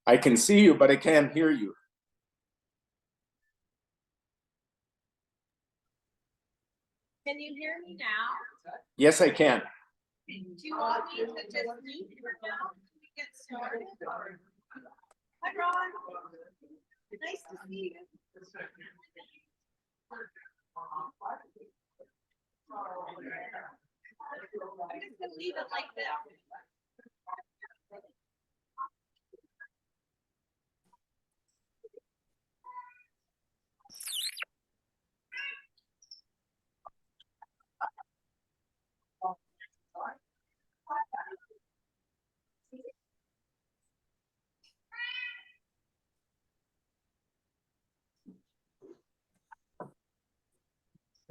I can see you, but I can't hear you. Can you hear me now? Yes, I can. Do you want me to just meet you now? Can we get started? Hi, Ron. Nice to see you. I'm just gonna leave it like this.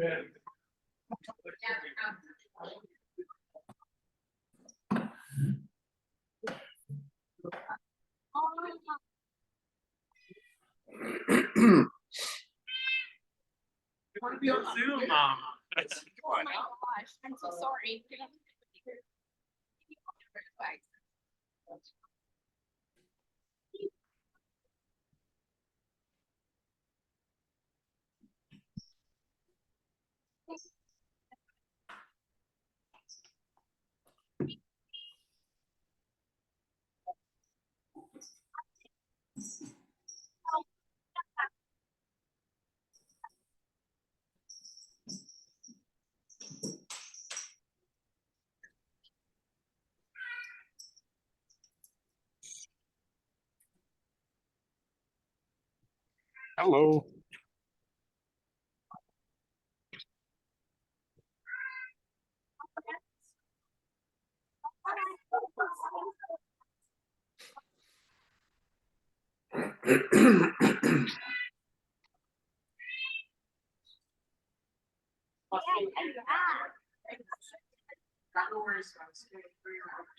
You want to be on Zoom, Mom? Oh my gosh, I'm so sorry. Hello.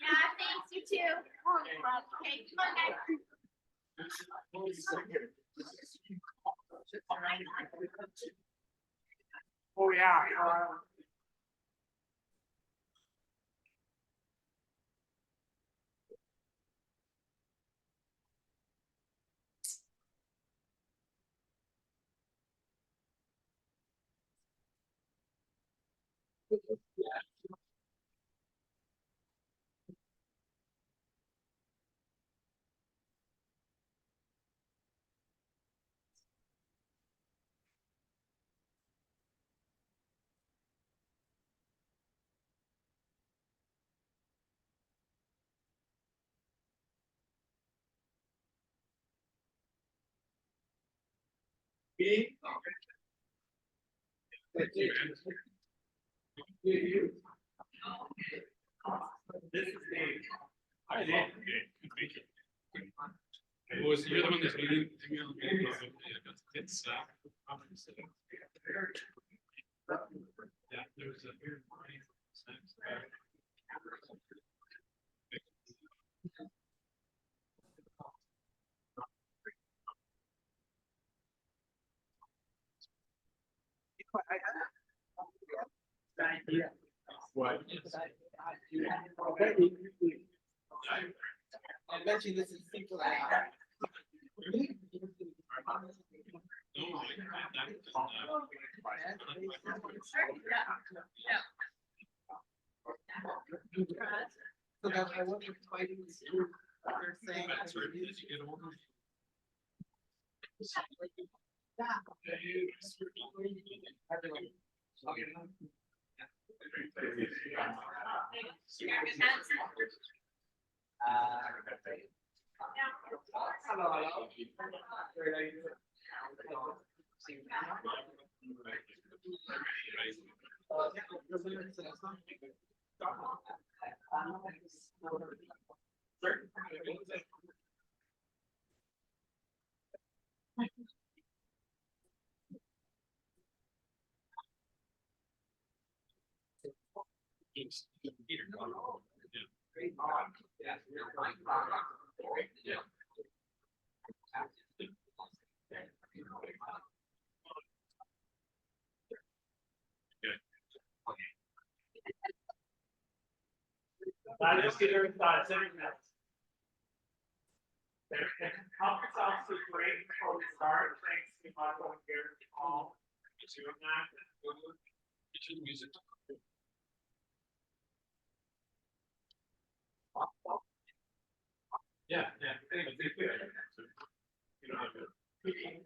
Yeah, thanks, you too. Okay, come on, guys. Oh, yeah. Was you're the one that's leading? It's yeah, there was a what? I bet you this is simple. So that I wasn't fighting this group. They're saying. That's right, as you get older. Conference officer great before we start. Thanks to my here, all doing that. You should use it. Yeah, yeah. Anyway, you know how to. Okay.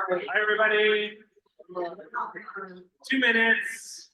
Hi, everybody. 2 minutes.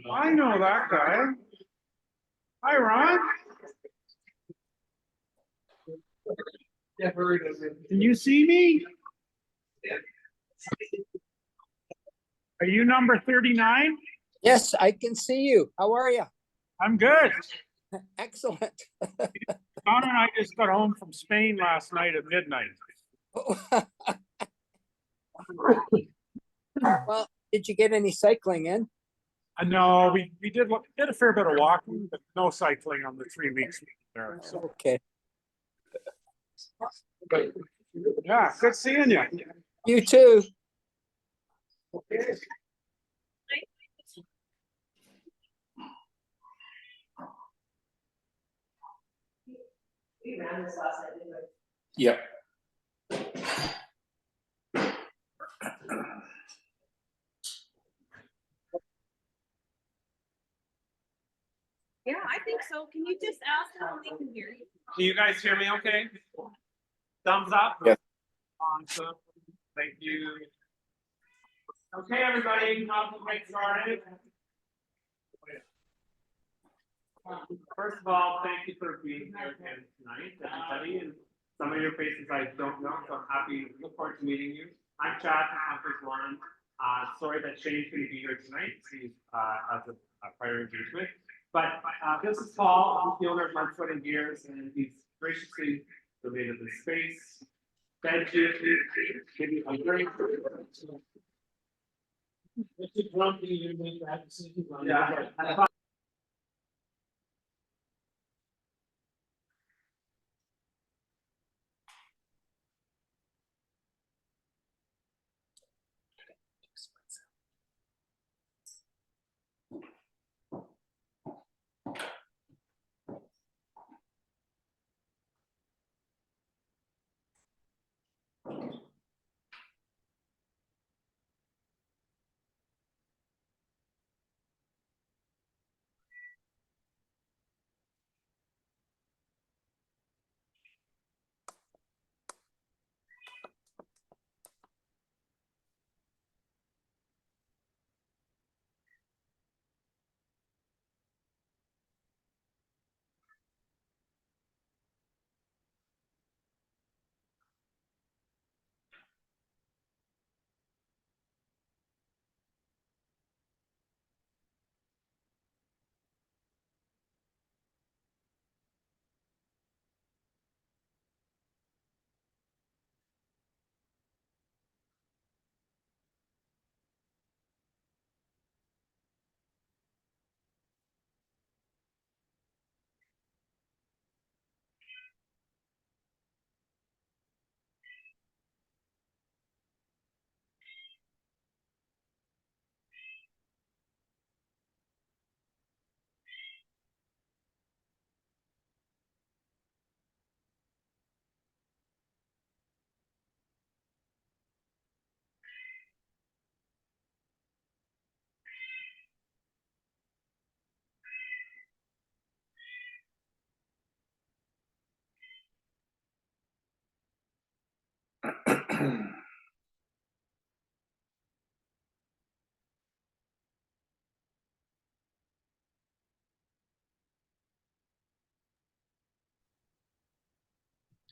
I know that guy. Hi, Ron. Can you see me? Are you number 39? Yes, I can see you. How are you? I'm good. Excellent. Don and I just got home from Spain last night at midnight. Well, did you get any cycling in? No, we did a fair bit of walking, but no cycling on the 3 weeks we were there. So, Okay. yeah, good seeing you. You too. We ran this last night, didn't we? Yep. Yeah, I think so. Can you just ask how they can hear you? Can you guys hear me okay? Thumbs up? Yes. Awesome. Thank you. Okay, everybody, now to get started. First of all, thank you for being here again tonight, everybody. And some of your faces I don't know, so I'm happy, look forward to meeting you. I'm Chad from Conference One. Sorry that Shane's going to be here tonight. He's has a prior engagement. But this is Paul, he's the owner of Mark Foot and Gears, and he's graciously donated the space. Thank you. Give you a great. Yeah.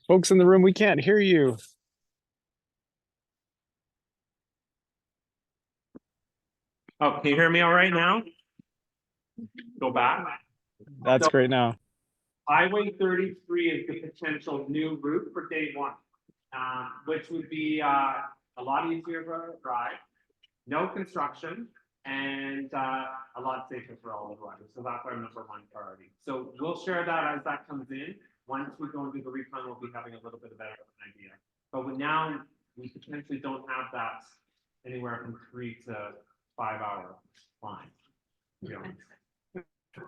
Folks in the room, we can't hear you. Oh, can you hear me all right now? Go back. That's So- great now. Highway 33 is the potential new route for day one, which would be a lot easier to drive, no construction, and a lot safer for all the drivers. So that's our number one priority. So we'll share that as that comes in. Once we go into the refund, we'll be having a little bit of better of an idea. But now we potentially don't have that anywhere from 3 to 5 hour line. To be honest.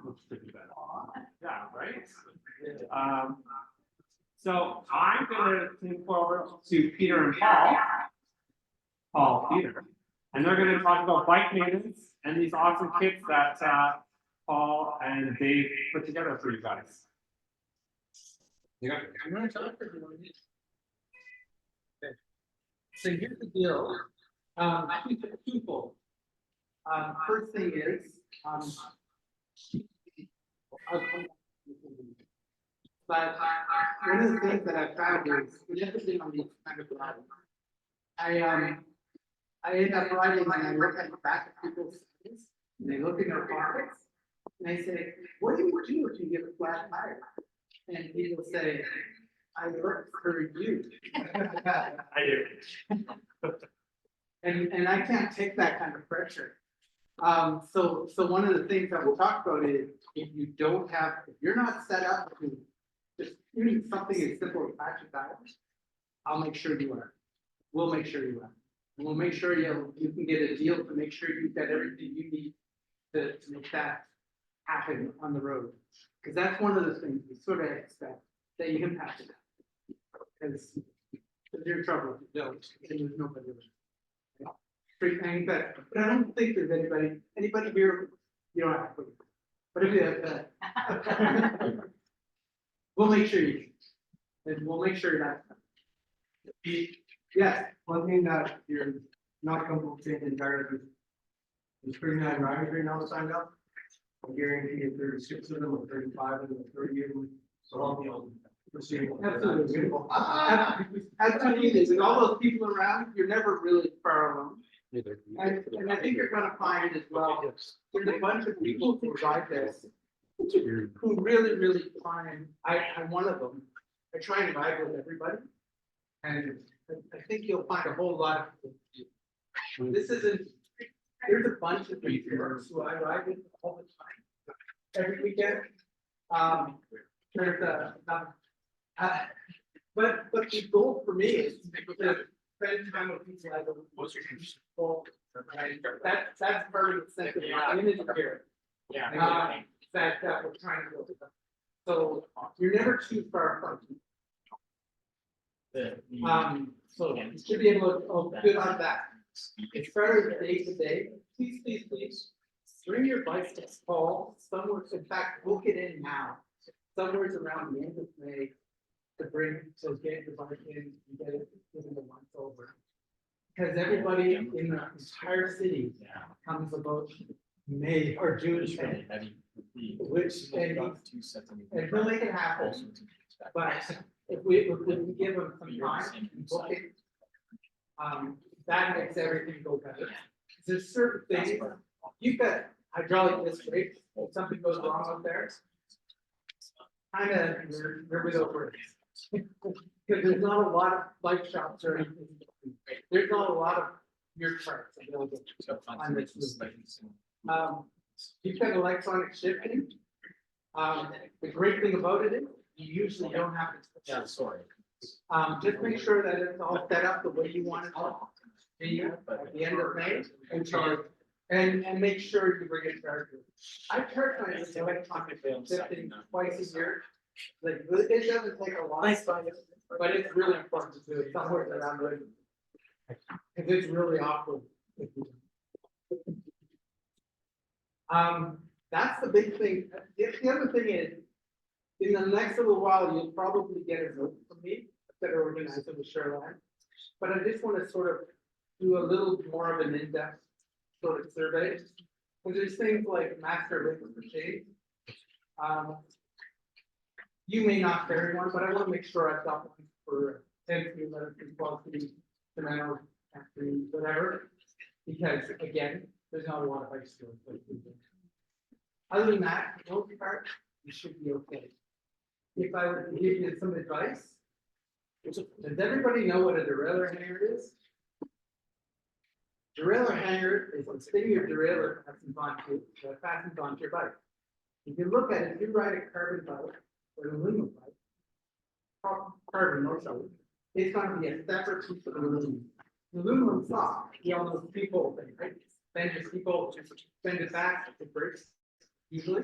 Looks pretty bad. Yeah, right? So I'm gonna take forward to Peter and Paul, Peter. And they're gonna talk about bike maintenance and these awesome kits that Paul and Dave put together for you guys. I'm gonna talk for you. Okay. So here's the deal. I think it's twofold. First thing is, but one of the things that I found is, inevitably on these kind of rides, I end up riding and I look at the back of people's seats, and they look in their pockets, and I say, what do you do if you get a flat tire? And people say, I look for you. I do. And I can't take that kind of pressure. So one of the things that we'll talk about is if you're not set up to just even something as simple as patch your tires, I'll make sure you are. We'll make sure you are. And we'll make sure you can get a deal to make sure you've got everything you need to make that happen on the road. Because that's one of the things we sort of expect that you can patch it. Because you're in trouble if you don't, and there's nobody around. Straight thing, but I don't think there's anybody here, you don't have to. But if you have we'll make sure you, and we'll make sure that. Yes, One thing that you're not comfortable saying entirely. There's 39 riders right now signed up. I guarantee if there's 6 of them or 35 of them or 30 of them, so I'll be able to proceed. absolutely. Absolutely, with all those people around, you're never really far alone. And I think you're gonna find as well, there's a bunch of people who ride this, who really, really try and, I'm one of them, I try and ride with everybody. And I think you'll find a whole lot of, this isn't, there's a bunch of people who I ride with all the time, every weekend. There's but the goal for me is to spend time with people I don't. Right? That's part of the sense of my image here. That we're trying to build. So you're never too far apart. So you should be able to, good on that. As far as day to day, please, bring your bikes to fall somewhere, in fact, book it in now. Somewhere around the end of May to get your bike in and get it within the month over. Because everybody in the entire city comes about May or June, which, and they'll make it happen. But if we give them some time and book it, that makes everything go better. There's certain things, you've got hydraulic disc brakes, if something goes wrong up there, kind of, you're over it. Because there's not a lot of bike shops or anything. There's not a lot of your parts available on this route. You've got electronic shifting. The great thing about it is you usually don't have to. Just make sure that it's all set up the way you want it to be at the end of May and charge. And make sure you bring it charger. I charge my electronic shifting twice a year. Like, it doesn't take a lot, but it's really important to do it somewhere around it. Because it's really awkward. That's the big thing. The other thing is, in the next little while, you'll probably get a note from me that are organized with Shoreline. But I just want to sort of do a little more of an in-depth sort of survey. Because there's things like master rates for shade. You may not carry one, but I want to make sure I've got one for 10 to 11 to 12 to tomorrow, after whatever. Because again, there's not a lot of ice to it. Other than that, no part, you should be okay. If I were to give you some advice, does everybody know what a derailleur hanger is? Derailleur hanger is the thing your derailleur fastens onto your bike. If you look at it, if you ride a carbon bike or an aluminum bike, carbon also, it's going to be a separate piece of aluminum. Aluminum soft, you all know the people thing, right? Bend it back, it breaks. Usually,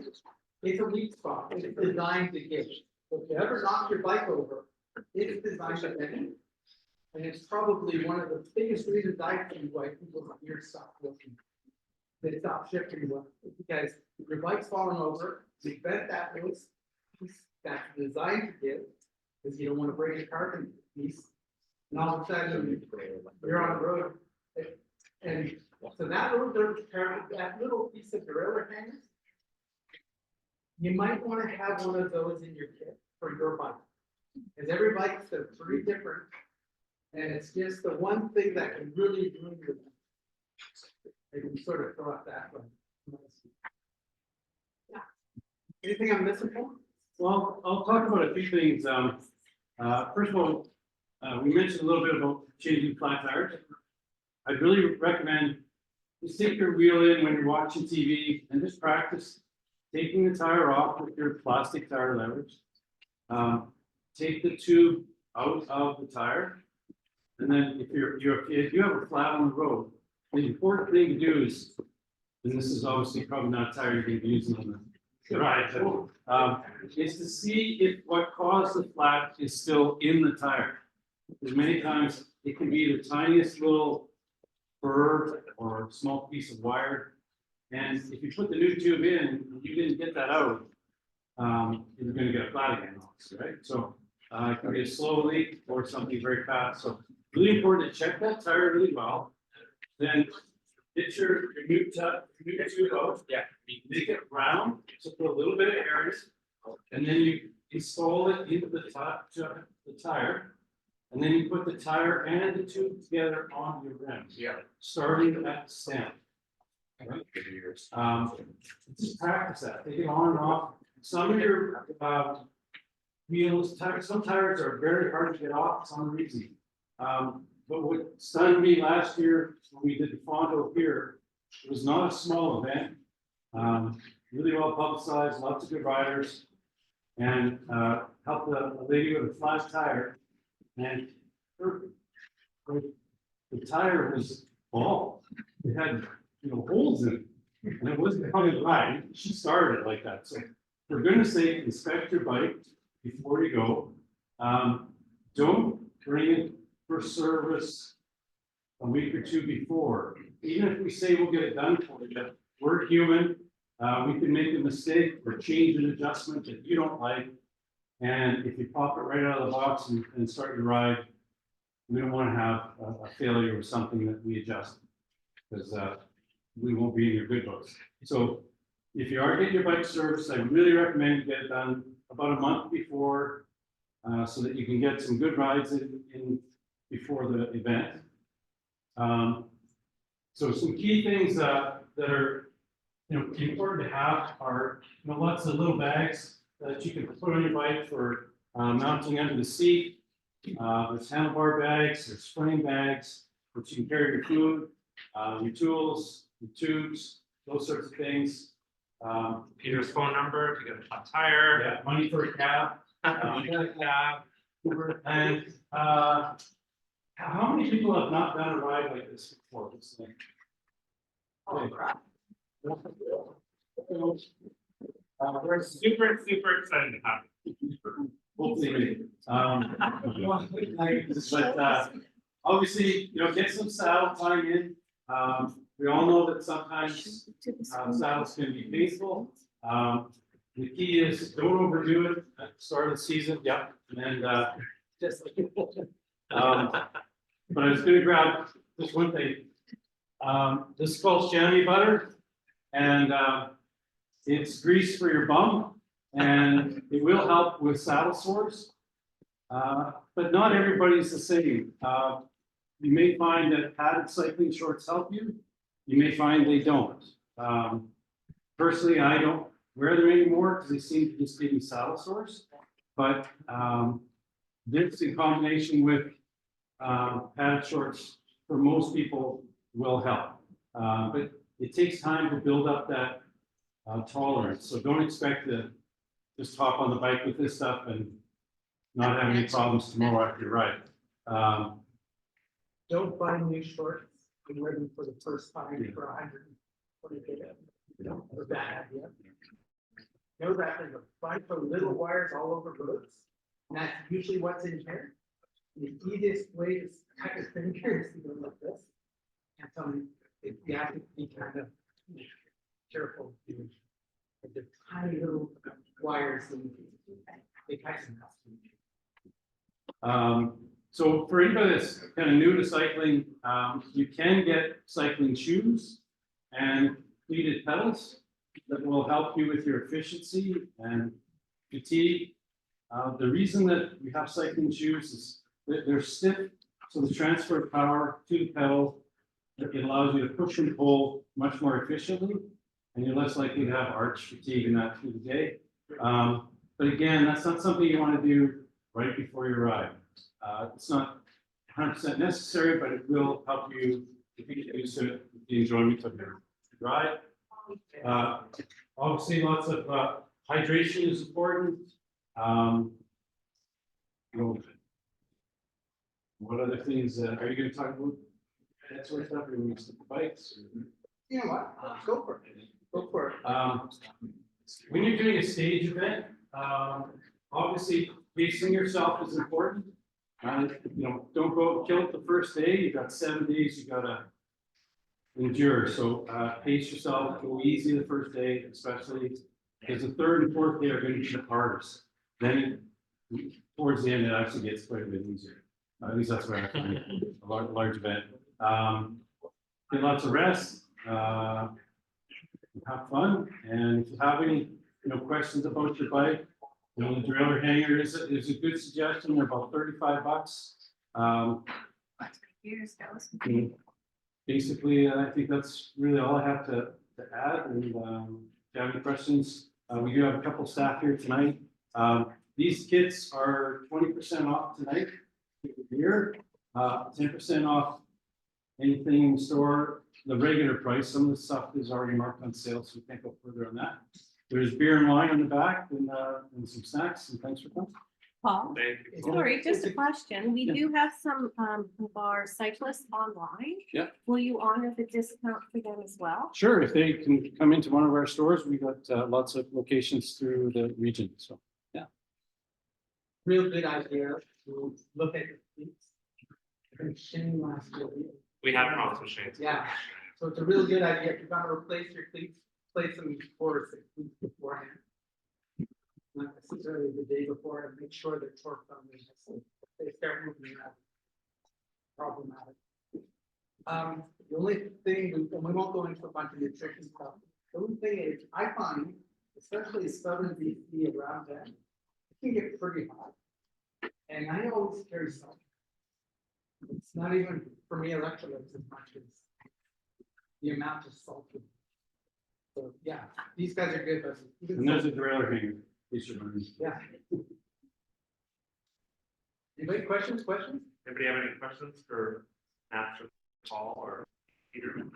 it's a weak spot. It's designed to give. So if you ever knock your bike over, it's designed to bend. And it's probably one of the biggest reasons I think why people's ears stop working. They stop shifting well, because your bike's falling over, you bent that loose piece that's designed to give, because you don't want to break a carbon piece. And all of a sudden, you're on the road. And so that little piece of derailleur hanger, you might want to have one of those in your kit for your bike. Because every bike's pretty different. And it's just the one thing that can really ruin your bike. They can sort of throw out that one. Yeah. Anything I'm missing, Paul? Well, I'll talk about a few things. First of all, we mentioned a little bit about changing flat tires. I'd really recommend you stick your wheel in when you're watching TV and just practice taking the tire off with your plastic tire levers. Take the tube out of the tire. And then if you have a flat on the road, the important thing to do is, and this is obviously probably not a tire you're going to be using on the ride, but is to see if what caused the flat is still in the tire. Because many times it can be the tiniest little burr or small piece of wire. And if you put the new tube in and you didn't get that out, you're going to get a flat again, right? So it can be a slow leak or something very fast. So really important to check that tire really well. Then get your new tube out. Yeah. Make it round, so put a little bit of air, and then you install it into the tire. And then you put the tire and the tube together on your rim. Yeah. Starting at the stem. Right? Just practice that. Take it on and off some of your, wheels, tires, some tires are very hard to get off, some are easy. But what stunned me last year, when we did the Fondo here, it was not a small event. Really well publicized, lots of good riders. And, helped a lady with a flat tire. And the tire was bald. It had, holes in it. And it wasn't coming right. She started it like that. So for goodness sake, inspect your bike before you go. Don't bring it for service a week or two before. Even if we say we'll get it done for you, we're human. We can make a mistake or change an adjustment that you don't like. And if you pop it right out of the box and start your ride, we don't want to have a failure or something that we adjust. Because we won't be in your good books. So if you are getting your bike serviced, I really recommend you get it done about a month before, so that you can get some good rides in before the event. So some key things that are important to have are lots of little bags that you can put on your bike for mounting under the seat. There's handlebar bags, there's frame bags, which you can carry your food, your tools, your tubes, those sorts of things. Peter's phone number, if you get a flat tire. Yeah, money for a cab. And how many people have not done a ride like this before? We're super excited to have you. Hopefully, but obviously, get some saddle time in. We all know that sometimes saddles can be painful. The key is don't overdo it at the start of the season. Yep. And just but I was gonna grab this one thing. This is called chamois butter, and it's grease for your bum, and it will help with saddle sores. But not everybody's the same. You may find that padded cycling shorts help you. You may find they don't. Personally, I don't wear them anymore because they seem to just give me saddle sores. But this in combination with padded shorts for most people will help. But it takes time to build up that tolerance. So don't expect to just hop on the bike with this stuff and not have any problems tomorrow after your ride. Don't buy new shorts and wear them for the first time for 120 days. It's a bad idea. Know that there's a bunch of little wires all over roads, and that's usually what's in here. The easiest way to cut your finger is to go like this. And so you have to be kind of careful. With the tiny little wires, and they cut some custom. So for anybody that's kind of new to cycling, you can get cycling shoes and pleated pedals that will help you with your efficiency and fatigue. The reason that we have cycling shoes is that they're stiff, so the transfer of power to the pedal, it allows you to push and pull much more efficiently, and you're less likely to have arch fatigue in that through the day. But again, that's not something you want to do right before your ride. It's not 100% necessary, but it will help you if you get used to it, the enjoyment of your ride. Obviously, lots of hydration is important. What other things are you going to talk about? That sort of stuff, or we stick with bikes? You know what? Go for it. Go for it. When you're doing a stage event, obviously pacing yourself is important. Don't go kill it the first day. You've got 7 days. You gotta endure. So pace yourself. Go easy the first day, especially because the third and fourth day are going to be the hardest. Then towards the end, it actually gets quite a bit easier. At least that's where I find it. A large event. Get lots of rest. Have fun. And if you have any questions about your bike, the derailleur hanger is a good suggestion. They're about $35. Basically, I think that's really all I have to add. And if you have any questions, We do have a couple staff here tonight. These kits are 20% off tonight here, 10% off anything in store, the regular price. Some of the stuff is already marked on sale, so we can't go further on that. There's beer and wine in the back and some snacks, and thanks for coming. Paul, Thank you. sorry, just a question. We do have some of our cyclists online. Yeah. Will you honor the discount for them as well? Sure, if they can come into one of our stores, we got lots of locations through the region, so. Real good idea to look at your fleets. And Shane last year, We have problems with Shane's. Yeah. so it's a real good idea, if you're gonna replace your fleets, place them 4 or 6 weeks beforehand. Not necessarily the day before, and make sure they're torqued on them, so if they start moving around. Problematic. The only thing, and we won't go into a bunch of nutrition stuff, the only thing is, I find, especially southern BC around that, it can get pretty hot. And I always carry salt. It's not even for me electrolytes as much as the amount of salt. So, yeah, these guys are good, but. even And there's a salt- trailer here. These should run. Yeah. Anybody questions? Anybody have any questions for after Paul or Peter?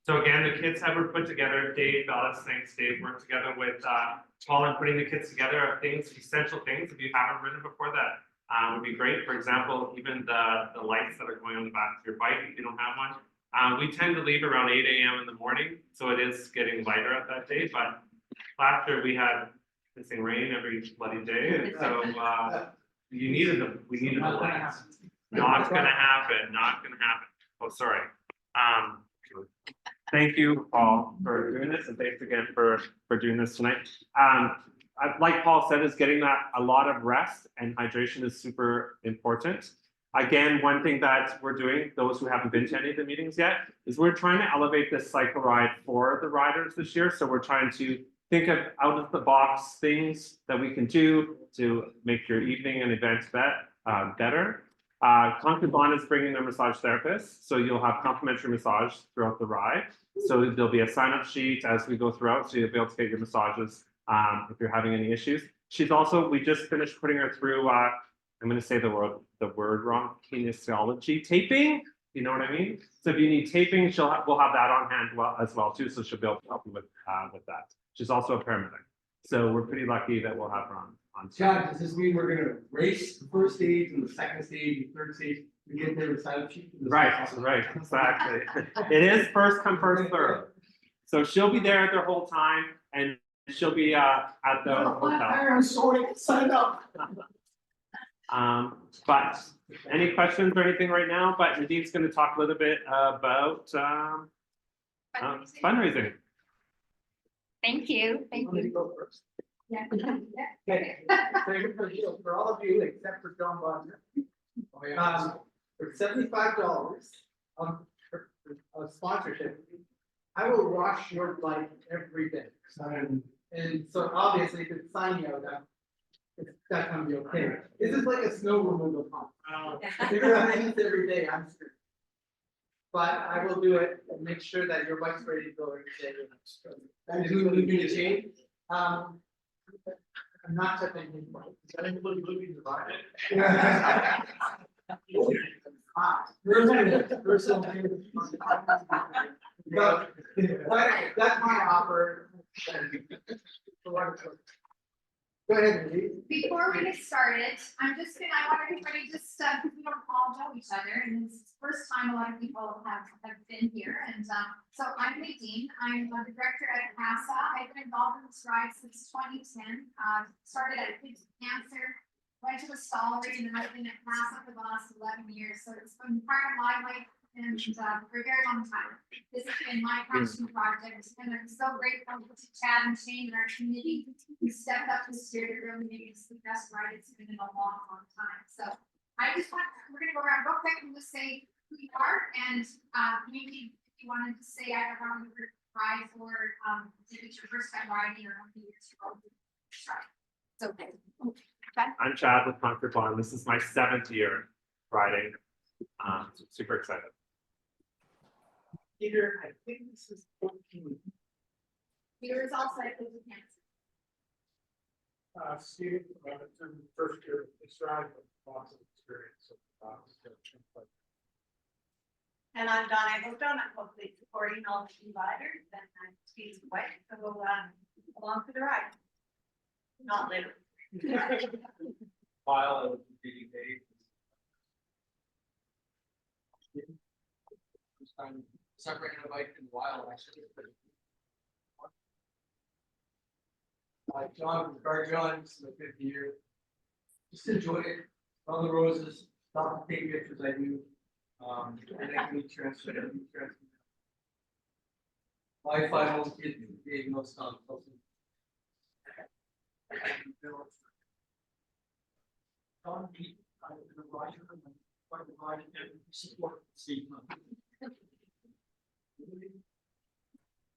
So again, the kits that were put together, Dave, Alice, thanks, Dave, worked together with Paul in putting the kits together of things, essential things, if you haven't ridden before that. Would be great. For example, even the lights that are going on the back of your bike, if you don't have one. We tend to leave around 8 a.m. in the morning, so it is getting lighter at that day, but last year we had missing rain every bloody day, and so we needed the lights. Not gonna happen, not gonna happen. Oh, sorry. Thank you, Paul, for doing this, and thanks again for doing this tonight. Like Paul said, is getting that a lot of rest and hydration is super important. Again, one thing that we're doing, those who haven't been to any of the meetings yet, is we're trying to elevate this cycle ride for the riders this year. So we're trying to think of out of the box things that we can do to make your evening and event better. Concrete Bond is bringing their massage therapists, so you'll have complimentary massage throughout the ride. So there'll be a sign-up sheet as we go throughout, so you'll be able to get your massages if you're having any issues. She's also, we just finished putting her through, I'm going to say the word wrong, kinesiology taping. You know what I mean? So if you need taping, we'll have that on hand as well too, so she'll be able to help you with that. She's also a paramedic, so we're pretty lucky that we'll have her on. Chad, does this mean we're gonna race the first stage and the second stage and third stage? We get there with sign-up sheet? Right, exactly. It is first come, first serve. So she'll be there the whole time, and she'll be at the hotel. I'm sorry, sign up. But any questions or anything right now? But Nadine's going to talk a little bit about fundraising. Thank you. I'm gonna go first. Yeah. Okay, for all of you except for John Bodner. For $75 of sponsorship, I will wash your bike every day. And so obviously, if it's signing out, that's gonna be okay. This is like a snow removal pump. If you're gonna use it every day, I'm screwed. But I will do it and make sure that your bike's ready to go every day. And who will be the change? I'm not touching his bike. Is that anybody looking to buy it? But that's my offer. Go ahead, Lee. Before we get started, I want everybody just, because we don't all know each other, and this is the first time a lot of people have been here, and, so I'm Nadine, I'm the director at CASA, I've been involved in this ride since 2010, started at Kids with Cancer, went to the Stollery, and then I've been at CASA for the last 11 years, so it's been part of my life, and, for a very long time. This has been my passion project, and I'm so grateful to Chad and Shane and our committee who stepped up this year to really make this the best ride it's been in a long, long time. So we're gonna go around real quick and just say who you are, and maybe if you wanted to say I don't know your ride, or if it's your first time riding or how many years you're old. It's okay. I'm Chad with Concrete Bond. This is my 7th year riding. Super excited. Peter, I think this is 14. Yours all cycles with cancer. Steve, first year, it's right, lots of experience. And I'm Donna Ecclestone, I'm hopefully supporting all the providers, and I'm Steve's wife, so along for the ride. Not literally. File of the date. Separating a bike in the wild, actually. John, this is the 50 year. Just enjoy it. On the roses, stop to take pictures I do. And I can transfer. My finals get big, no stop.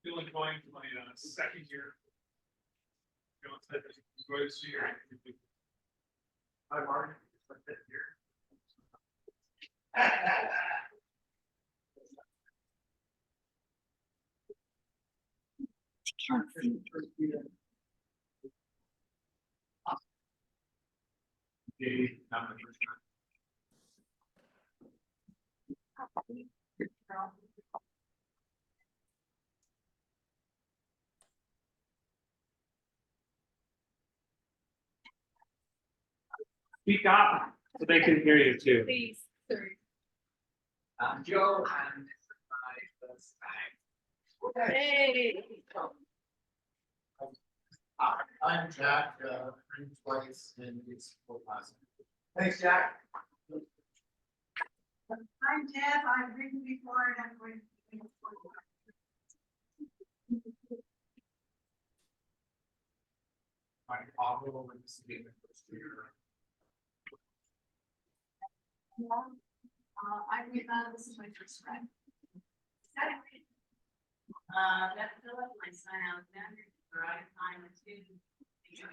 Feeling going to my second year. Enjoy this year. I'm already my fifth year. Not the first time. Speak up so they can hear you too. Please, sir. I'm Joe, and this is my first time. Hey. I'm Jack, twice, and it's for us. Thanks, Jack. I'm Deb, I've written before, and I'm going to be My Pablo, and this is the first year. This is my first ride. That's Philip, my son Alexander, right, I'm a student. That's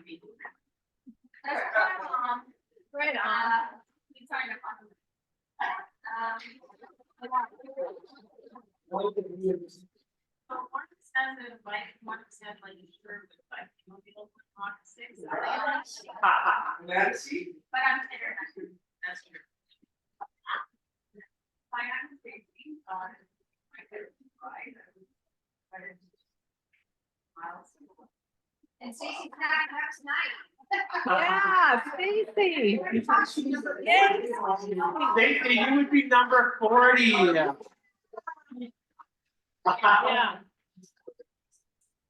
right on. We signed up on. So 1% of like, 1% like insured with like, people on 6. Let's see. But I'm there, that's true. I am thinking on. And Stacy's back tonight. Yeah, Stacy. Yes. Stacy, you would be number 40. Yeah.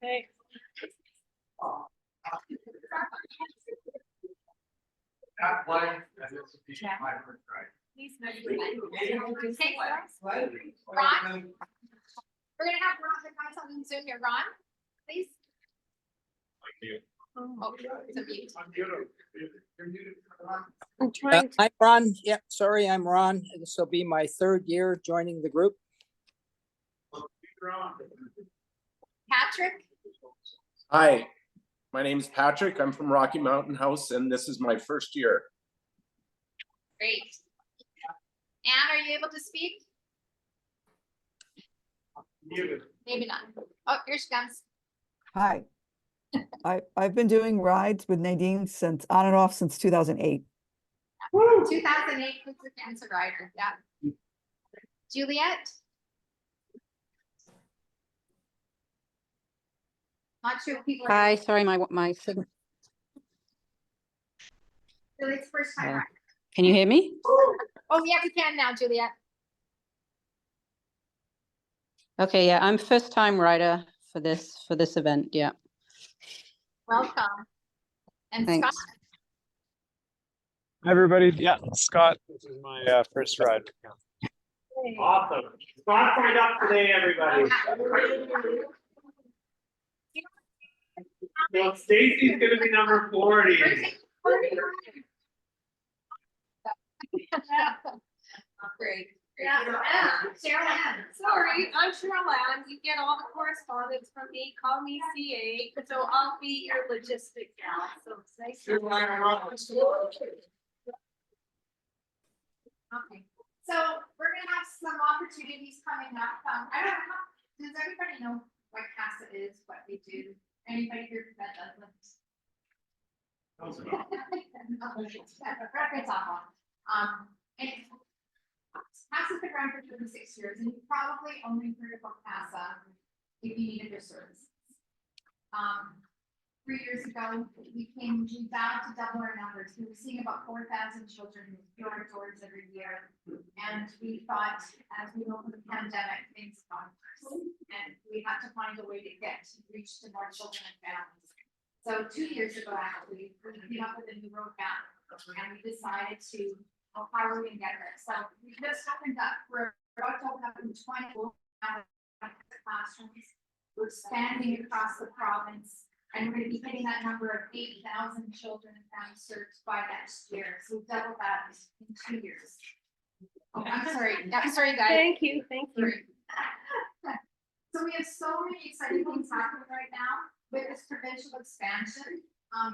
Thanks. That one, and this will be my first ride. Please, no, okay, Ron, we're gonna have Ron try something soon here. Ron, please. Oh, it's a mute. I'm trying to. I'm Ron. Yep, sorry, I'm Ron. This will be my third year joining the group. Patrick, Hi, my name's Patrick. I'm from Rocky Mountain House, and this is my first year. great. Anne, are you able to speak? Maybe not. Oh, here she comes. Hi. I've been doing rides with Nadine since on and off since 2008. 2008 was the cancer rider, yeah. Juliet? Not sure if people are. Hi, sorry, my signal. Juliet's first time rider. Can you hear me? Oh, yeah, we can now, Juliet. Okay, yeah, I'm first time rider for this event, yeah. Welcome. And Thanks. Scott, Hi, everybody. Yeah, Scott, this is my first ride. Awesome. Scott signed up today, everybody. So Stacy's gonna be number 40. Great. Yeah, Cheryl Ann. sorry, I'm Cheryl Ann. You get all the correspondence from me. Call me CA. So I'll be your logistic gal. So it's nice. Okay, so we're gonna have some opportunities coming up. I don't know, does everybody know what CASA is, what we do. Anybody here that doesn't? It's awful. And CASA's been around for 26 years, and you probably only heard about CASA if you needed their services. 3 years ago, we vowed to double our numbers. We were seeing about 4,000 children through our doors every year. And we thought, as we go through the pandemic, things got worse. And we had to find a way to reach to more children and families. So 2 years ago, actually, we came up with a new roadmap, and we decided to, how are we gonna get there? So we just opened up, we're about to open up in 20 classrooms. We're expanding across the province, and we're gonna be hitting that number of 8,000 children and families served by next year. So we doubled that in 2 years. Oh, I'm sorry, guys. Thank you, thank you. So we have so many exciting things happening right now with this provincial expansion.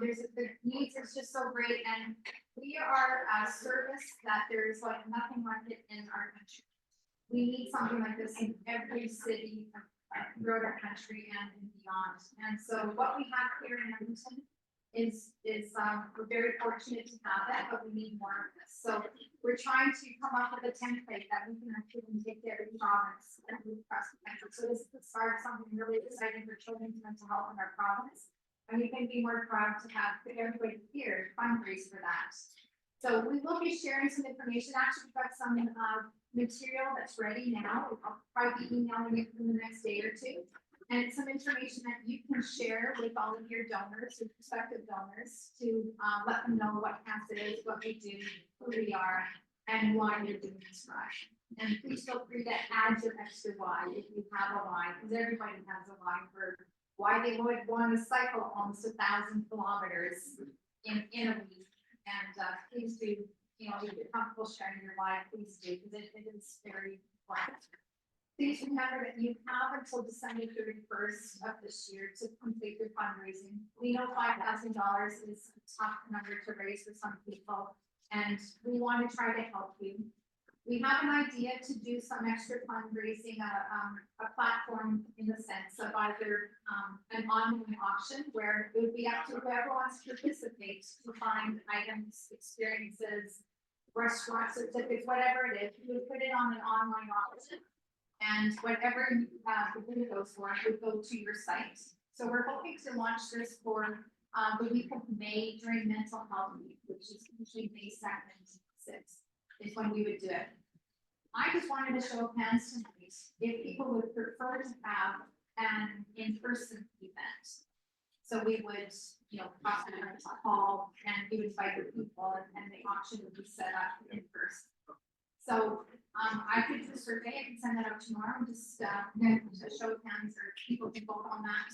The needs is just so great, and we are a service that there's like nothing like it in our country. We need something like this in every city throughout our country and beyond. And so what we have here in Edmonton is we're very fortunate to have that, but we need more of this. So we're trying to come up with a template that we can actually take to every province and move across the country. So this is the start of something really exciting for children's mental health in our province. And we can be more proud to have everybody here fundraise for that. So we will be sharing some information. Actually, we've got some material that's ready now. I'll probably be emailing it in the next day or two. And it's some information that you can share with all of your donors, your prospective donors, to let them know what CASA is, what we do, who we are, and why you're doing this right. And please feel free to add your extra why if you have a why, because everybody has a why for why they would want to cycle almost 1,000 kilometers in a week. And please do, if you're comfortable sharing your why, please do, because it is very important. Please remember that you have until December 31st of this year to complete your fundraising. We know $5,000 is a tough number to raise for some people, and we want to try to help you. We have an idea to do some extra fundraising, a platform in the sense of either an online auction where it would be up to whoever wants to participate to find items, experiences, restaurant certificates, whatever it is. We would put it on an online auction, and whatever the bid goes for would go to your site. So we're hoping to launch this for the week of May during Mental Health Week, which is usually May 2nd and 6th. Is when we would do it. I just wanted to show hands tonight if people would prefer to have an in-person event. So we would, cross the hall and we would invite the people and the auction would be set up in person. So I could do a survey, I can send that out tomorrow, just to show hands or people can vote on that.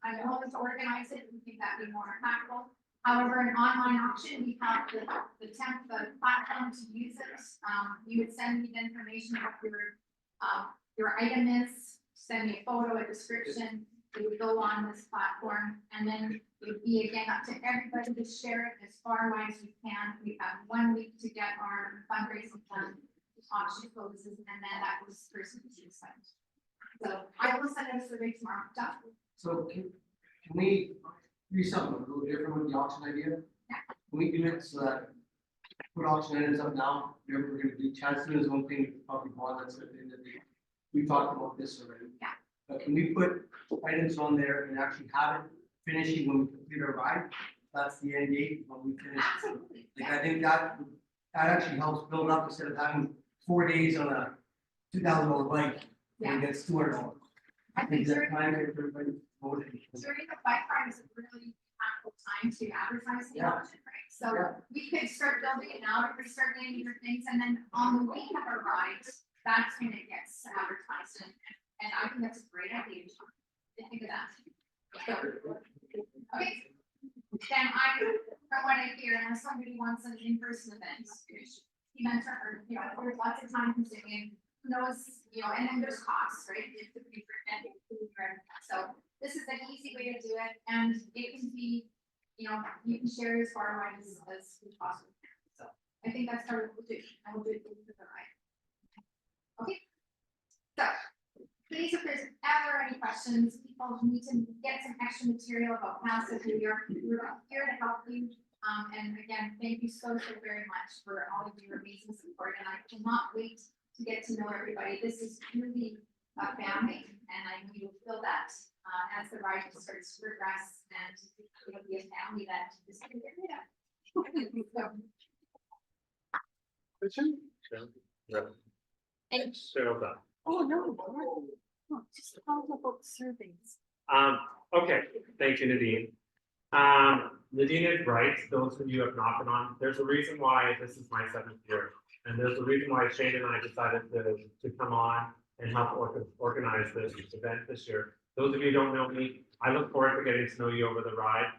I'm willing to organize it, we think that'd be more impactful. However, an online auction, we have the platform to use it. You would send me the information of your item is, send me a photo, a description. It would go on this platform, and then it would be again up to everybody to share it as far away as we can. We have 1 week to get our fundraising done. The auction closes, and then that goes person to the site. So I will send out a survey tomorrow. Done. So can we do something a little different with the auction idea? Yeah. Can we do it so that put auction items up now? We're gonna do Chancellor is one thing, we could probably bond that's at the end of the day. We talked about this already. Yeah. But can we put items on there and actually have it finishing when we complete our ride? That's the end date when we finish. Absolutely. Like, I think that actually helps build up instead of having 4 days on a $2,000 bike. Yeah. And gets $200. I think Is that during time for everybody voting? the bike ride is a really impactful time to advertise the Yeah. auction, right? So we could start building it out, if we start getting your things, and then on the week of our ride, that's when it gets advertised, and I think that's a great idea. Think of that. So, okay. Then I want to hear, unless somebody wants an in-person event, event or, there's lots of time consuming, who knows, and then there's costs, right? It could be for and food or everything. So this is an easy way to do it, and it can be, you can share as far away as we possibly can. So I think that's how we'll do. I will do it for the ride. Okay. So please, if there's ever any questions, people need to get some extra material about CASA, we're here to help you. And again, thank you so very much for all of your amazing support, and I cannot wait to get to know everybody. This is truly a family, and I know you'll feel that as the ride starts to progress, and it'll be a family that is going to get rid of. And, oh, no, just all about surveys. Okay, thank you, Nadine. Nadine is right, those of you who have not been on, there's a reason why this is my 7th year. And there's a reason why Shane and I decided to come on and help organize this event this year. Those of you who don't know me, I look forward to getting to know you over the ride.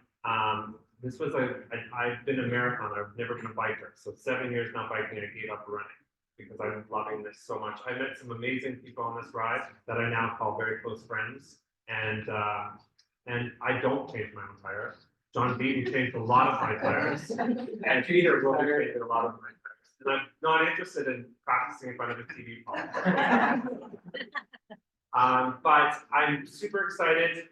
This was I've been a marathoner, I've never been a biker. So 7 years not biking, I gave up running because I'm loving this so much. I met some amazing people on this ride that I now call very close friends. And I don't change my own tires. John Beaton changed a lot of my tires. And Peter will be changing a lot of my tires. And I'm not interested in practicing in front of a TV pole. But I'm super excited.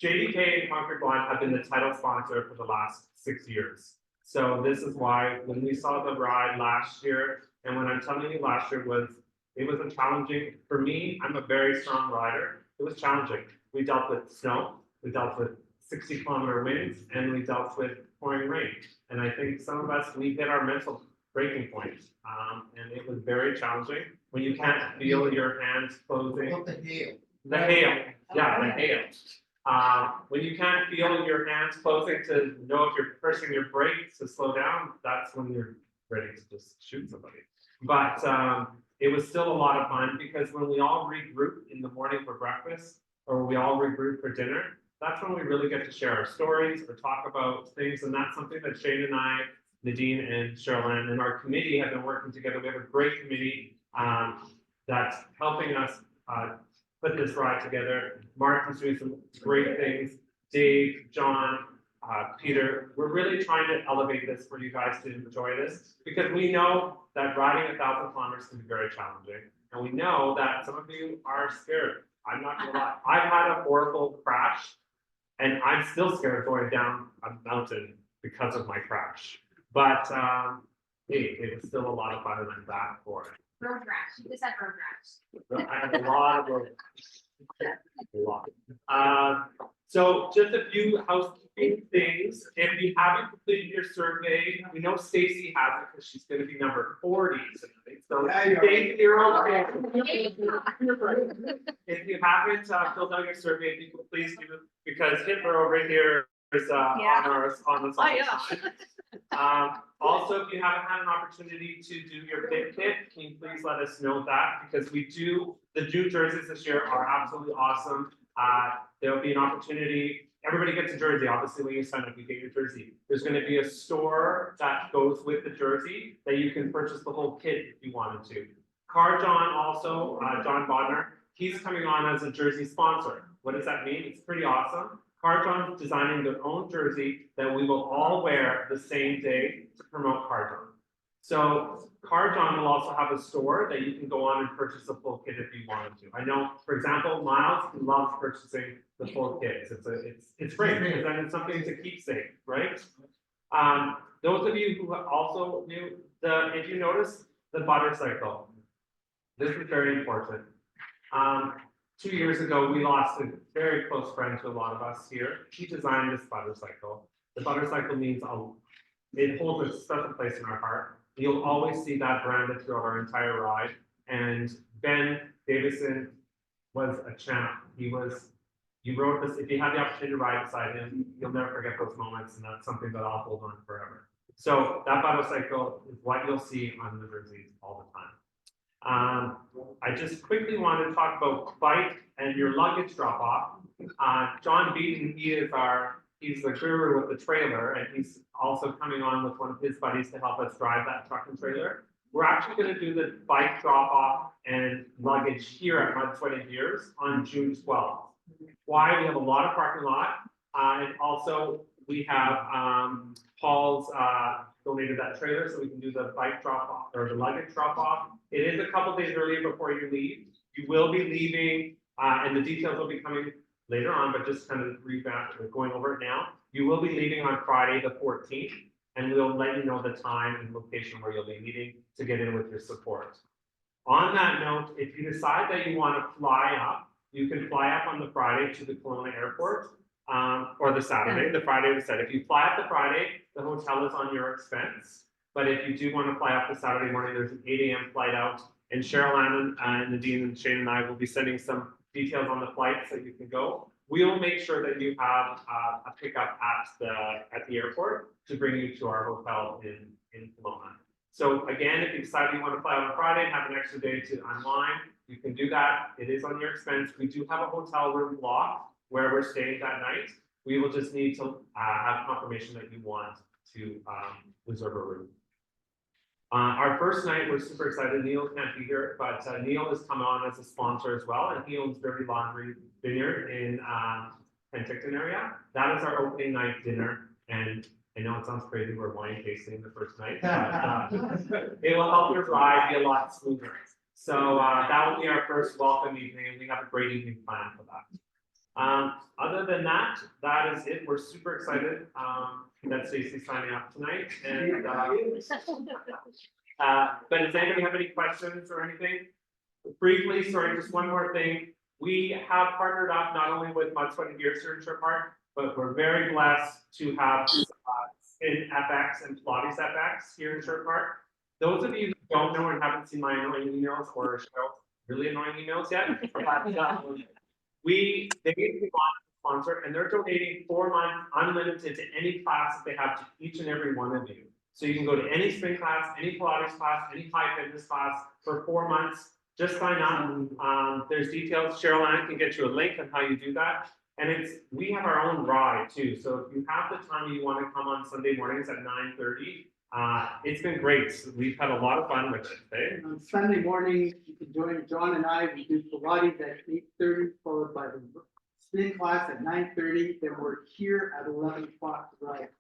JDK and Concord Blind have been the title sponsor for the last 6 years. So this is why when we saw the ride last year, and when I'm telling you last year it was a challenging, for me, I'm a very strong rider. It was challenging. We dealt with snow, we dealt with 60-kilometer winds, and we dealt with pouring rain. And I think some of us, we hit our mental breaking point. And it was very challenging when you can't feel your hands closing. The hail, yeah, the hail. When you can't feel your hands closing to know if you're pressing your brakes to slow down, that's when you're ready to just shoot somebody. But it was still a lot of fun because when we all regroup in the morning for breakfast, or we all regroup for dinner, that's when we really get to share our stories or talk about things. And that's something that Shane and I, Nadine and Cheryl and our committee have been working together. We have a great committee that's helping us put this ride together. Mark is doing some great things. Dave, John, Peter, we're really trying to elevate this for you guys to enjoy this because we know that riding 1,000 kilometers can be very challenging. And we know that some of you are scared. I'm not gonna lie. I've had a horrible crash and I'm still scared going down a mountain because of my crash. But hey, it was still a lot of fun and I'm back for it. Road rash, you just had road rash. I have a lot of road. A lot. So just a few housekeeping things. If you haven't completed your survey, we know Stacy has it because she's going to be number 40 tonight. So Stacy, you're okay. If you haven't filled out your survey, if you could please do it because Hitler over here is on the side. Also, if you haven't had an opportunity to do your pit kit, can you please let us know that because the new jerseys this year are absolutely awesome. There'll be an opportunity. Everybody gets a jersey. Obviously, when you sign up, you get your jersey. There's going to be a store that goes with the jersey that you can purchase the whole kit if you wanted to. Car John also, John Bodner, he's coming on as a jersey sponsor. What does that mean? It's pretty awesome. Car John's designing their own jersey that we will all wear the same day to promote Car John. So Car John will also have a store that you can go on and purchase a full kit if you wanted to. I know, for example, Miles loves purchasing the full kits. It's great because then it's something to keep safe, right? Those of you who also knew if you notice the butter cycle, this is very important. 2 years ago, we lost a very close friend to a lot of us here. He designed this butter cycle. The butter cycle means it holds a special place in our heart. You'll always see that branded throughout our entire ride. And Ben Davison was a champ. He wrote this. If you had the opportunity to ride beside him, you'll never forget those moments, and that's something that I'll hold on forever. So that butter cycle is what you'll see on the jerseys all the time. I just quickly wanted to talk about bike and your luggage drop off. John Beaton, he's the guru with the trailer, and he's also coming on with one of his buddies to help us drive that truck and trailer. We're actually going to do the bike drop off and luggage here at Mud, Sweat and Gears on June 12th. Why? We have a lot of parking lot, and also we have Paul's donated that trailer so we can do the bike drop off or the luggage drop off. It is a couple days earlier before you leave. You will be leaving and the details will be coming later on, but just kind of going over it now. You will be leaving on Friday, the 14th, and we'll let you know the time and location where you'll be meeting to get in with your support. On that note, if you decide that you want to fly up, you can fly up on the Friday to the Kelowna airport, or the Saturday, the Friday or the Saturday. If you fly up the Friday, the hotel is on your expense. But if you do want to fly up the Saturday morning, there's an 8 a.m. flight out, and Cheryl Ann and Nadine and Shane and I will be sending some details on the flights that you can go. We will make sure that you have a pickup at the airport to bring you to our hotel in Kelowna. So again, if you decide you want to fly on Friday and have an extra day to unwind, you can do that. It is on your expense. We do have a hotel room block where we're staying that night. We will just need to have confirmation that you want to reserve a room. Our first night, we're super excited. Neil can't be here, but Neil has come on as a sponsor as well, and he owns Dirty Laundry Vineyard in Penticton area. That is our opening night dinner, and I know it sounds crazy, we're wine tasting the first night, but it will help your ride be a lot smoother. So that will be our first welcome evening, and we have a great evening planned for that. Other than that, that is it. We're super excited that Stacey's signing up tonight. And but does anybody have any questions or anything? Briefly, sorry, just one more thing. We have partnered up not only with Mud Sweat and Gears here in Sherwood Park, but we're very blessed to have Spin FX and Pilates FX here in Sherwood Park. Those of you who don't know and haven't seen my annoying emails or really annoying emails yet, they basically want to sponsor, and they're donating 4 months unlimited to any class that they have to each and every one of you. So you can go to any spin class, any Pilates class, any high fitness class for 4 months. Just sign up. There's details. Cheryl Ann can get you a link on how you do that. And we have our own ride too. So if you have the time you want to come on Sunday mornings at 9:30, it's been great. We've had a lot of fun with it. Eh? On Sunday morning, you can join John and I. We do Pilates at 8:30, followed by the spin class at 9:30. Then we're here at 11 o'clock to ride.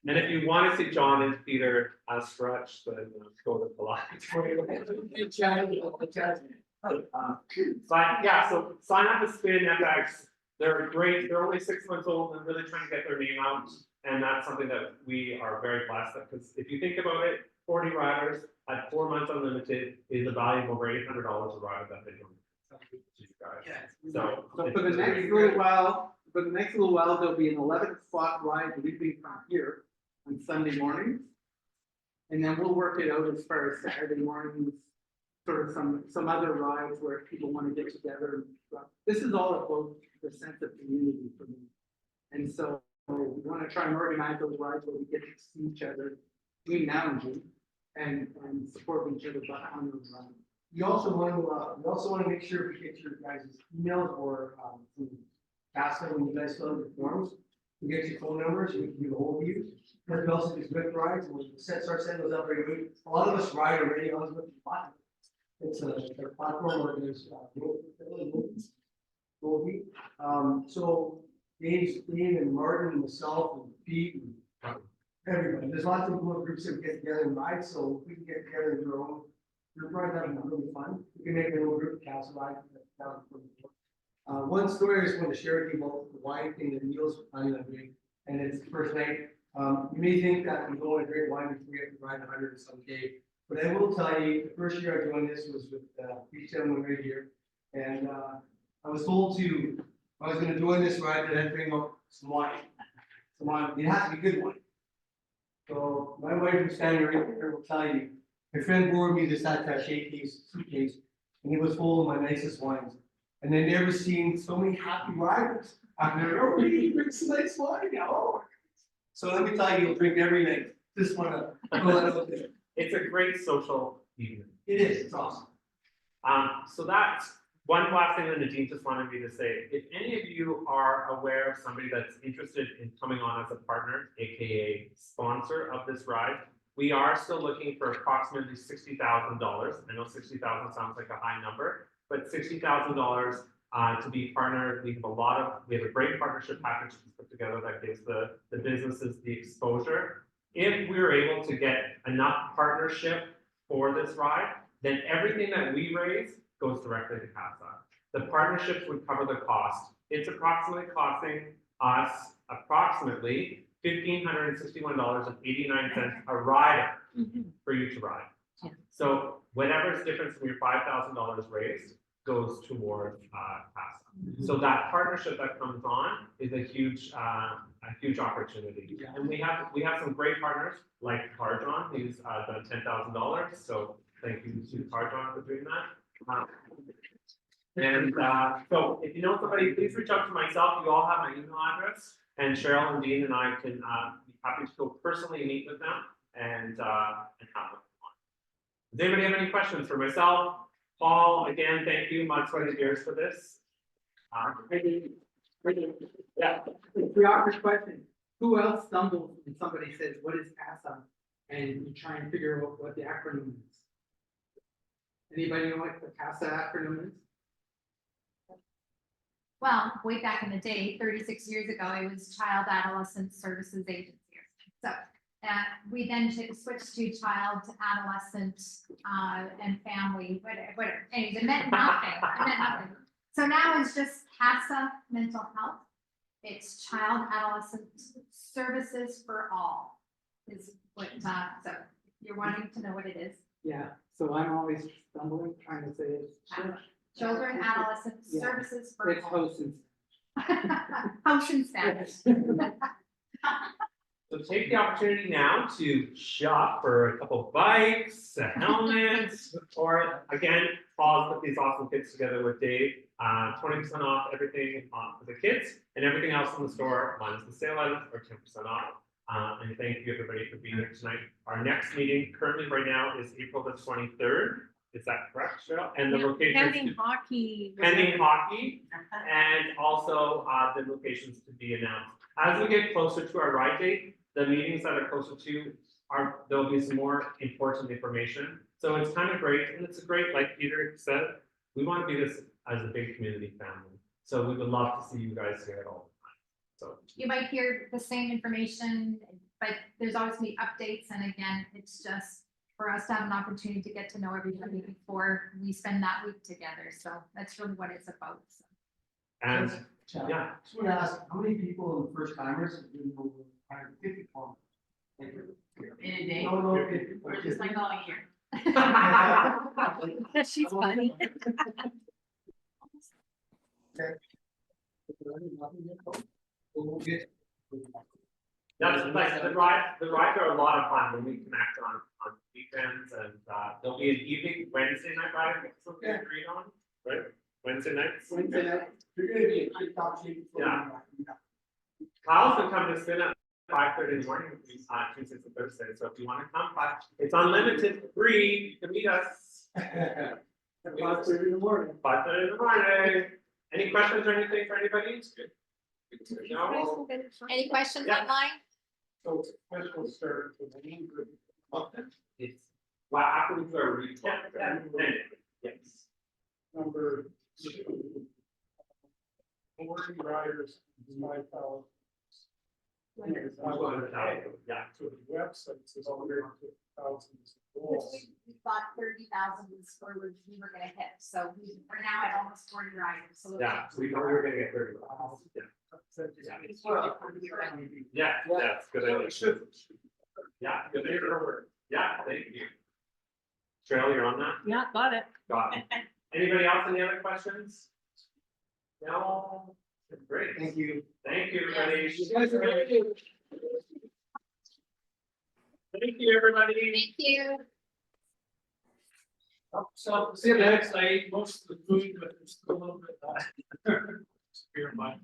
And if you want to see John and Peter stretch, then go to Pilates. So sign up to Spin FX. They're great. They're only 6 months old and really trying to get their name out. And that's something that we are very blessed at, because if you think about it, 40 riders at 4 months unlimited is a value of over $800 a ride that they don't. So for the next little while, there'll be an 11 o'clock ride leaving from here on Sunday mornings. And then we'll work it out as far as Saturday mornings, sort of some other rides where people want to get together. This is all about the sense of community for me. And so we want to try and organize those rides where we get to see each other between now and June and support each other on those rides. You also want to make sure we get your guys' emails or from CASA when you guys fill out your forms. We get your phone numbers, we can get a hold of you. Because we also do good rides, and we'll start setting those up very quickly. A lot of us ride already on the platform. It's a platform where there's so Dave and Martin and myself and Pete and everybody. There's lots of little groups that get together and ride. So if we can get together and do our own group ride, that'd be really fun. We can make a little group CASA ride. One story I just want to share with you about the wine thing that Neil's planning on doing, and it's the first night. You may think that we go on a great wine before we have to ride 100 and some K, but I will tell you, the first year I joined this was with these gentlemen right here, and I was told I was going to join this ride that I'd bring up some wine. It has to be good wine. So my wife who's standing right here will tell you, my friend borrowed me this suitcase, and it was full of my nicest wines. And I've never seen so many happy riders. I've never really drinking some nice wine now. So let me tell you, you'll drink every night. Just want to throw that out there. It's a great social evening. It is. It's awesome. So that's one last thing that Nadine just wanted me to say. If any of you are aware of somebody that's interested in coming on as a partner, aka sponsor of this ride, we are still looking for approximately $60,000. I know 60,000 sounds like a high number, but $60,000 to be partnered. We have a great partnership package put together that gives the businesses the exposure. If we're able to get enough partnership for this ride, then everything that we raise goes directly to CASA. The partnerships would cover the cost. It's approximately costing us approximately $1,561.89 a rider for you to ride. Yeah. So whatever's difference from your $5,000 raised goes toward CASA. So that partnership that comes on is a huge opportunity. And we have some great partners like Carjon, who's done $10,000. So thank you to Carjon for doing that. So if you know somebody, please reach out to myself. You all have my email address, and Cheryl and Dean and I can be happy to go personally meet with them and have them on. Does anybody have any questions for myself? Paul, again, thank you, Mud Sweaty Beers, for this. Yeah. The awkward question, who else stumbles when somebody says, what is CASA? And you try and figure out what the acronym is. Anybody know what the CASA acronym is? Well, way back in the day, 36 years ago, it was Child Adolescent Services Agency. So we then switched to Child, Adolescent, and Family, whatever. Anyways, it meant nothing. It meant nothing. So now it's just CASA Mental Health. It's Child Adolescent Services for All. Is what. So you're wanting to know what it is. Yeah, so I'm always stumbling, trying to say it. Children, Adolescent Yeah. Services for It's All. Ocean. Ocean Standards. So take the opportunity now to shop for a couple bikes, a helmet, or again, Paul's put these awesome kits together with Dave. 20% off everything for the kids, and everything else in the store minus the sale items are 10% off. And thank you everybody for being here tonight. Our next meeting currently right now is April the 23rd. Is that correct, Cheryl? And the location Pending hockey. pending hockey, and also the locations to be announced. As we get closer to our ride date, the meetings that are closer to there'll be some more important information. So it's kind of great, and it's a great, like Peter said, we want to be this as a big community family. So we would love to see you guys here at all the time. So You might hear the same information, but there's always going to be updates. And again, it's just for us to have an opportunity to get to know everybody before we spend that week together. So that's really what it's about. So. and yeah, Just want to ask, how many people in first timers have been over 150 kilometers? In a day? No, Or just like all year? She's funny. We'll get. that's like the rides are a lot of fun when we connect on weekends, and there'll be an evening Wednesday night ride, something agreed on, right? Wednesday nights. Wednesday night. You're gonna be in pretty top shape. Yeah. Kyle's been coming to spin at 5:30 in the morning, Tuesdays and Thursdays. So if you want to come, it's unlimited, free. You can meet us. At 5:30 in the morning. 5:30 in the morning. Any questions or anything for anybody? No? Any questions Yeah. online? So special start with the main group. It's, well, after we do our recap, yes. Number 2. 40 riders, 5,000. Yeah. So the website says all there are thousands of goals. We thought 30,000 was where we were going to hit. So we're now at almost 40 riders. So Yeah, we thought we were gonna get 30. Yeah, that's good idea. Yeah, good idea. Yeah, thank you. Cheryl, you're on that? Yeah, got it. Got it. Anybody else, any other questions? No? Great. Thank you. Thank you, everybody. You guys are very good. Thank you, everybody. Thank you. So, see you next night, most of the food, but it's still a little bit. Beer in mind.